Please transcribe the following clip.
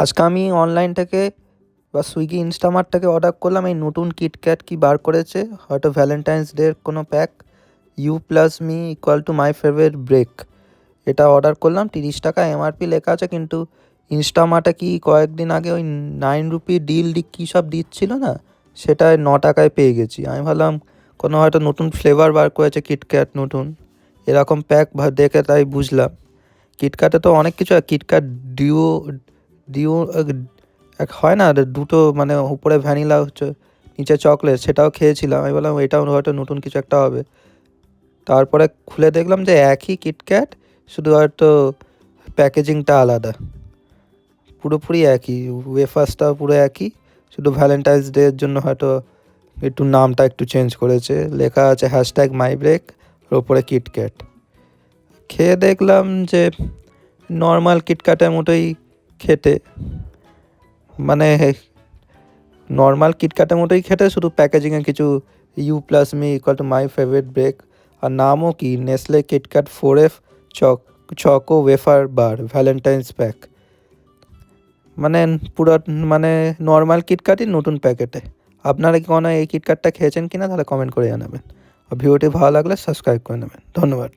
আজকে আমি অনলাইন থেকে বা সুইগি ইনস্টামার্ট থেকে অর্ডার করলাম এই নতুন কিটক্যাট কি বার করেছে, হয়তো ভ্যালেন্টাইন্স ডের কোনো pack. You plus me equal to my favourite break, এটা অর্ডার করলাম। 30 টাকা এমআরপি লেখা আছে, কিন্তু ইনস্টামার্টে কি কয়েকদিন আগে ওই 9 রুপি ডিল কী সব দিচ্ছিল না, সেটায় 9 টাকায় পেয়ে গেছি। আমি ভাবলাম কোনো হয়তো নতুন ফ্লেভার বার করেছে কিটক্যাট নতুন, এরকম প্যাক দেখে তাই বুঝলাম। কিটক্যাটে তো অনেক কিছু, কিটক্যাট ডিও ডিও এক হয় না, দুটো মানে উপরে ভ্যানিলা হচ্ছে, নিচে চকলেট, সেটাও খেয়েছিলাম। আমি বললাম এটাও হয়তো নতুন কিছু একটা হবে। তারপরে খুলে দেখলাম যে একই কিটক্যাট, শুধু হয়তো প্যাকেজিংটা আলাদা। পুরোপুরি একই, ওয়েফার্সটাও পুরো একই, শুধু ভ্যালেন্টাইন্স ডের জন্য হয়তো একটু নামটা একটু চেঞ্জ করেছে। লেখা আছে হ্যাশট্যাগ মাই ব্রেক, ওর ওপরে কিটক্যাট। খেয়ে দেখলাম যে নর্মাল কিটক্যাটের মতোই খেতে, মানে নর্মাল কিটক্যাটের মতোই খেতে, শুধু প্যাকেজিংয়ে কিছু U plus me equal to my favourite break, আর নামও কি Nestle KitKat 4F choco wafer bar Valentine's pack. মানে পুরো মানে নর্মাল কিটক্যাটই নতুন প্যাকেটে। আপনারা কি কোনো এই কিটক্যাটটা খেয়েছেন কিনা তাহলে কমেন্ট করে জানাবেন, আর ভিডিওটি ভালো লাগলে সাবস্ক্রাইব করে নেবেন। ধন্যবাদ।